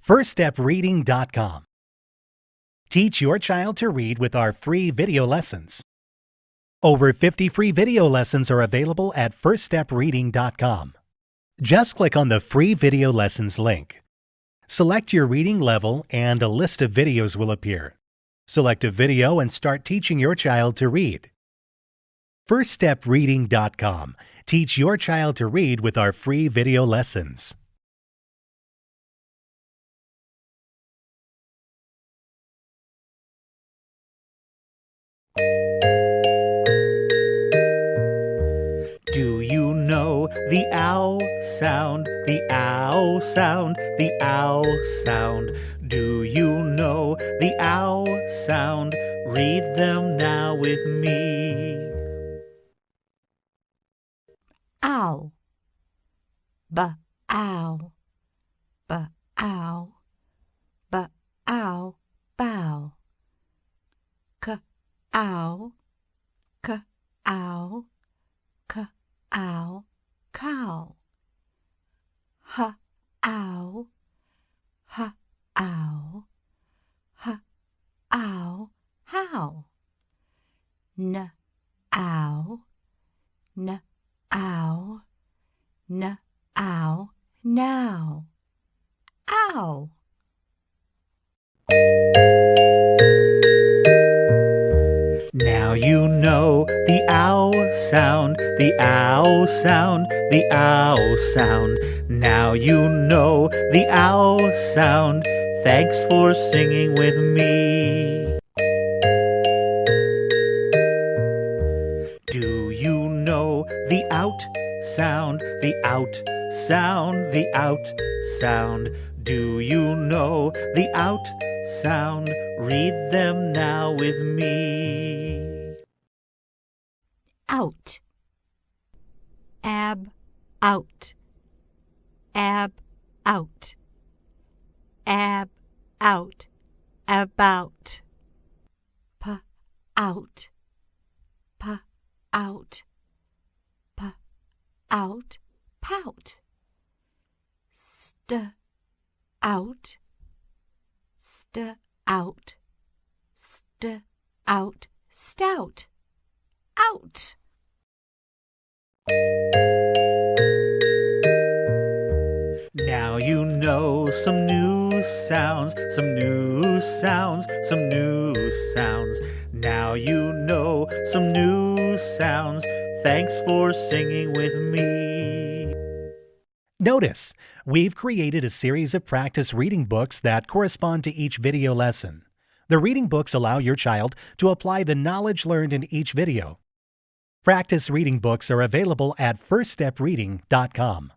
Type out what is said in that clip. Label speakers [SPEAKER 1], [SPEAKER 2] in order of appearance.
[SPEAKER 1] FirstStepReading.com. Teach your child to read with our free video lessons. Over 50 free video lessons are available at FirstStepReading.com. Just click on the free video lessons link. Select your reading level and a list of videos will appear. Select a video and start teaching your child to read. FirstStepReading.com. Teach your child to read with our free video lessons.
[SPEAKER 2] Do you know the ow sound, the ow sound, the ow sound? Do you know the ow sound? Read them now with me.
[SPEAKER 3] Ow, ba-ow, ba-ow, ba-ow, bow. K-ow, k-ow, k-ow, cow. Ha-ow, ha-ow, ha-ow, how. N-ow, n-ow, n-ow, now. Ow.
[SPEAKER 2] Now you know the ow sound, the ow sound, the ow sound. Now you know the ow sound. Thanks for singing with me. Do you know the out sound, the out sound, the out sound? Do you know the out sound? Read them now with me.
[SPEAKER 3] Out. Ab, out. Ab, out. Ab, out. About. P, out. P, out. P, out. Pout. St, out. St, out. St, out. Stout. Out.
[SPEAKER 2] Now you know some new sounds, some new sounds, some new sounds. Now you know some new sounds. Thanks for singing with me.
[SPEAKER 1] Notice, we've created a series of practice reading books that correspond to each video lesson. The reading books allow your child to apply the knowledge learned in each video. Practice reading books are available at FirstStepReading.com.